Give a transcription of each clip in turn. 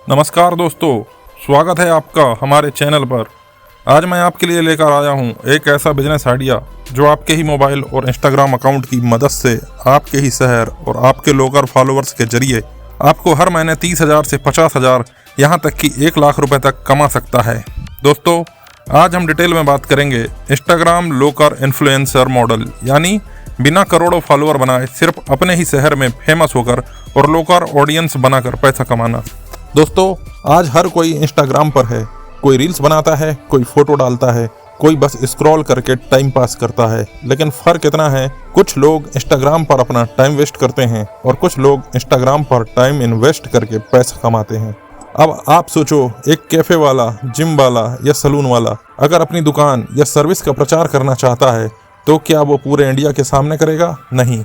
नमस्कार दोस्तों, स्वागत है आपका हमारे चैनल पर। आज मैं आपके लिए लेकर आया हूं एक ऐसा बिजनेस आइडिया जो आपके ही मोबाइल और इंस्टाग्राम अकाउंट की मदद से आपके ही शहर और आपके लोकल फॉलोअर्स के जरिए आपको हर महीने 30,000 से 50,000 यहाँ तक कि 1 लाख रुपए तक कमा सकता है। दोस्तों, आज हम डिटेल में बात करेंगे इंस्टाग्राम लोकल इन्फ्लुएंसर मॉडल, यानी बिना करोड़ों फॉलोअर बनाए सिर्फ अपने ही शहर में फेमस होकर और लोकल ऑडियंस बनाकर पैसा कमाना। दोस्तों, आज हर कोई इंस्टाग्राम पर है। कोई रील्स बनाता है, कोई फोटो डालता है, कोई बस स्क्रॉल करके टाइम पास करता है। लेकिन फ़र्क इतना है, कुछ लोग इंस्टाग्राम पर अपना टाइम वेस्ट करते हैं और कुछ लोग इंस्टाग्राम पर टाइम इन्वेस्ट करके पैसा कमाते हैं। अब आप सोचो, एक कैफ़े वाला, जिम वाला या सलून वाला अगर अपनी दुकान या सर्विस का प्रचार करना चाहता है तो क्या वो पूरे इंडिया के सामने करेगा? नहीं,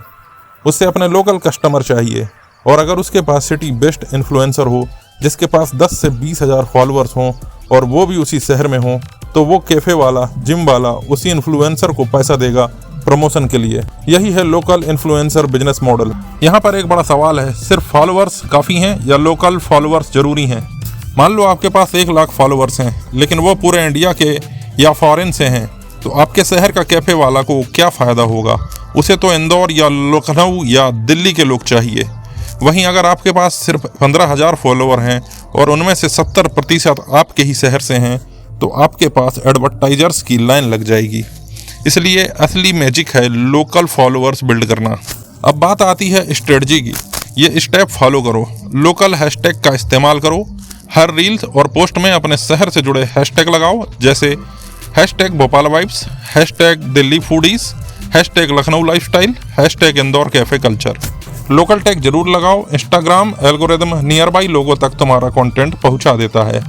उससे अपने लोकल कस्टमर चाहिए। और अगर उसके पास सिटी बेस्ट इन्फ्लुएंसर हो जिसके पास 10 से 20,000 फॉलोअर्स हों और वो भी उसी शहर में हों, तो वो कैफ़े वाला, जिम वाला उसी इन्फ्लुएंसर को पैसा देगा प्रमोशन के लिए। यही है लोकल इन्फ्लुएंसर बिजनेस मॉडल। यहाँ पर एक बड़ा सवाल है, सिर्फ फॉलोअर्स काफ़ी हैं या लोकल फॉलोअर्स ज़रूरी हैं? मान लो आपके पास 1 लाख फॉलोअर्स हैं लेकिन वो पूरे इंडिया के या फॉरेन से हैं, तो आपके शहर का कैफ़े वाला को क्या फ़ायदा होगा? उसे तो इंदौर या लखनऊ या दिल्ली के लोग चाहिए। वहीं अगर आपके पास सिर्फ 15,000 फॉलोअर हैं और उनमें से 70% आपके ही शहर से हैं, तो आपके पास एडवर्टाइजर्स की लाइन लग जाएगी। इसलिए असली मैजिक है लोकल फॉलोअर्स बिल्ड करना। अब बात आती है स्ट्रेटजी की। ये स्टेप फॉलो करो। लोकल हैशटैग का इस्तेमाल करो। हर रील्स और पोस्ट में अपने शहर से जुड़े हैशटैग लगाओ, जैसे hashtag Bhopal vibes, hashtag Delhi foodies, hashtag Lucknow lifestyle, hashtag Indore cafe culture. Local tag जरूर लगाओ। इंस्टाग्राम एल्गोरिदम नियर बाई लोगों तक तुम्हारा कंटेंट पहुंचा देता है।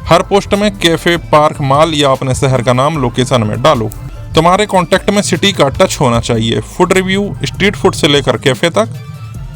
हर पोस्ट में कैफ़े, पार्क, मॉल या अपने शहर का नाम लोकेशन में डालो। तुम्हारे कॉन्टेक्ट में सिटी का टच होना चाहिए। फूड रिव्यू, स्ट्रीट फूड से लेकर कैफ़े तक,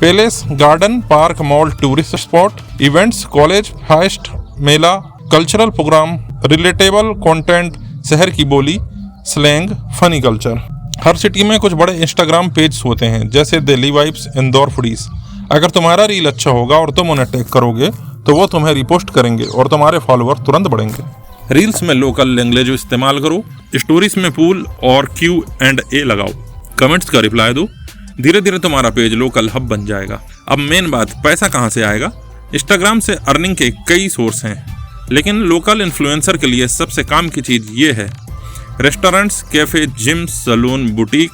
palace, garden, park, mall, tourist spot, events, college, fest, मेला, कल्चरल प्रोग्राम, रिलेटेबल कंटेंट, शहर की बोली, स्लैंग, फनी कल्चर। हर सिटी में कुछ बड़े इंस्टाग्राम पेज होते हैं, जैसे दिल्ली वाइब्स, इंदौर फूडीज। अगर तुम्हारा रील अच्छा होगा और तुम उन्हें टैग करोगे तो वो तुम्हें रिपोस्ट करेंगे और तुम्हारे फॉलोअर तुरंत बढ़ेंगे। रील्स में लोकल लैंग्वेज इस्तेमाल करो। स्टोरीज में पूल और Q&A लगाओ। कमेंट्स का रिप्लाई दो। धीरे धीरे तुम्हारा पेज लोकल हब बन जाएगा। अब मेन बात, पैसा कहाँ से आएगा? इंस्टाग्राम से अर्निंग के कई सोर्स हैं, लेकिन लोकल इन्फ्लुएंसर के लिए सबसे काम की चीज़ ये है। Restaurants, cafe, gym, salon, boutique,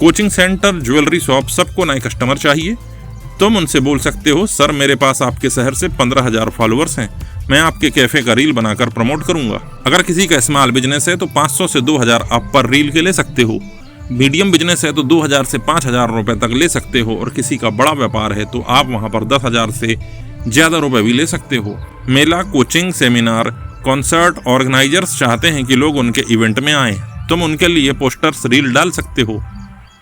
coaching centre, jewellery shop, सबको नए कस्टमर चाहिए। तुम उनसे बोल सकते हो, सर मेरे पास आपके शहर से 15,000 फॉलोअर्स हैं, मैं आपके कैफ़े का रील बनाकर प्रमोट करूंगा। अगर किसी का स्मॉल बिजनेस है तो 500 से 2,000 आप पर रील के ले सकते हो। मीडियम बिजनेस है तो 2,000 से 5,000 रुपये तक ले सकते हो, और किसी का बड़ा व्यापार है तो आप वहाँ पर 10,000 से ज़्यादा रुपये भी ले सकते हो। मेला, कोचिंग, सेमिनार, कॉन्सर्ट ऑर्गेनाइजर्स चाहते हैं कि लोग उनके इवेंट में आएँ। तुम उनके लिए पोस्टर्स, रील डाल सकते हो।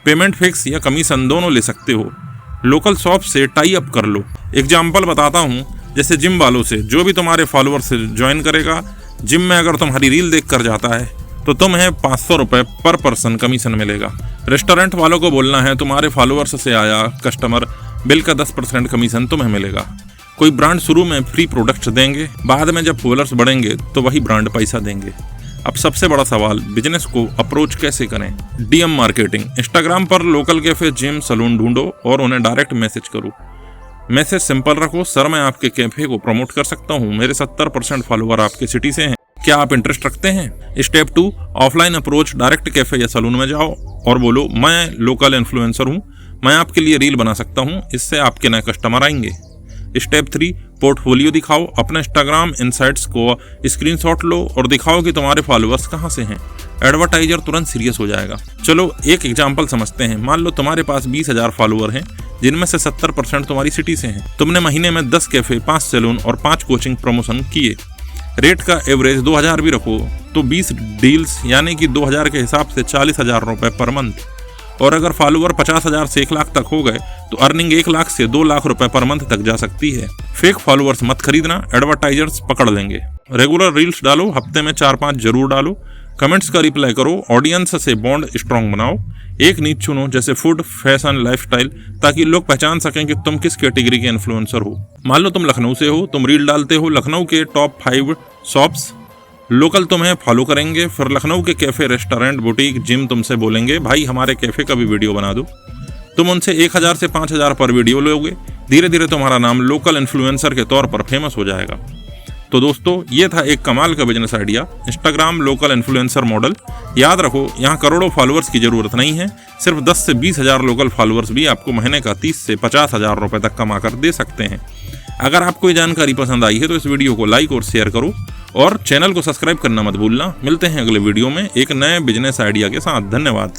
पेमेंट फिक्स या कमीशन दोनों ले सकते हो। लोकल शॉप से टाई अप कर लो। एग्जाम्पल बताता हूँ, जैसे जिम वालों से, जो भी तुम्हारे फॉलोअर से ज्वाइन करेगा जिम में, अगर तुम्हारी रील देख कर जाता है तो तुम्हें 500 रुपये पर पर्सन कमीशन मिलेगा। रेस्टोरेंट वालों को बोलना है, तुम्हारे फॉलोअर्स से आया कस्टमर, बिल का 10% कमीशन तुम्हें मिलेगा। कोई ब्रांड शुरू में फ्री प्रोडक्ट्स देंगे, बाद में जब फॉलोअर्स बढ़ेंगे तो वही ब्रांड पैसा देंगे। अब सबसे बड़ा सवाल, बिजनेस को अप्रोच कैसे करें? DM marketing. इंस्टाग्राम पर लोकल कैफ़े, जिम, सलून ढूंढो और उन्हें डायरेक्ट मैसेज करो। मैसेज सिंपल रखो, सर मैं आपके कैफ़े को प्रमोट कर सकता हूँ, मेरे 70% फॉलोअर आपके सिटी से हैं, क्या आप इंटरेस्ट रखते हैं? Step 2, offline approach. Direct cafe या सलून में जाओ और बोलो, मैं लोकल इन्फ्लुएंसर हूँ, मैं आपके लिए रील बना सकता हूँ, इससे आपके नए कस्टमर आएंगे। स्टेप 3, पोर्टफोलियो दिखाओ। अपने इंस्टाग्राम इनसाइट्स को स्क्रीनशॉट लो और दिखाओ कि तुम्हारे फॉलोअर्स कहाँ से हैं। एडवर्टाइजर तुरंत सीरियस हो जाएगा। चलो एक एग्जांपल समझते हैं। मान लो तुम्हारे पास 20,000 फॉलोअर हैं, जिनमें से 70% तुम्हारी सिटी से हैं। तुमने महीने में 10 कैफ़े, 5 सैलून और 5 कोचिंग प्रमोशन किए। रेट का एवरेज 2,000 भी रखो तो 20 डील्स यानी कि 2,000 के हिसाब से 40,000 रुपये पर मंथ। और अगर फॉलोअर 50,000 से 1 लाख तक हो गए तो अर्निंग 1 लाख से 2 लाख रुपए पर मंथ तक जा सकती है। फेक फॉलोअर्स मत खरीदना, एडवर्टाइजर्स पकड़ लेंगे। रेगुलर रील्स डालो, हफ्ते में 4-5 जरूर डालो। कमेंट्स का रिप्लाई करो, ऑडियंस से बॉन्ड स्ट्रांग बनाओ, एक नीच चुनो जैसे फूड, फैशन, लाइफस्टाइल, ताकि लोग पहचान सकें कि तुम किस कैटेगरी के इन्फ्लुएंसर हो। मान लो तुम लखनऊ से हो, तुम रील डालते हो, लखनऊ के टॉप 5 शॉप्स लोकल तुम्हें फॉलो करेंगे, फिर लखनऊ के कैफे, रेस्टोरेंट, बुटीक, जिम तुमसे बोलेंगे भाई हमारे कैफे का भी वीडियो बना दो। तुम उनसे 1000 से 5000 पर वीडियो लोगे, धीरे धीरे तुम्हारा नाम लोकल इन्फ्लुएंसर के तौर पर फेमस हो जाएगा। तो दोस्तों ये था एक कमाल का business idea, Instagram local influencer model. याद रखो यहाँ करोड़ों फॉलोअर्स की जरूरत नहीं है, सिर्फ 10 से 20 हज़ार लोकल फॉलोअर्स भी आपको महीने का 30 से 50 हज़ार रुपये तक कमा कर दे सकते हैं। अगर आपको ये जानकारी पसंद आई है तो इस वीडियो को लाइक और शेयर करो और चैनल को सब्सक्राइब करना मत भूलना। मिलते हैं अगले वीडियो में एक नए बिजनेस आइडिया के साथ। धन्यवाद।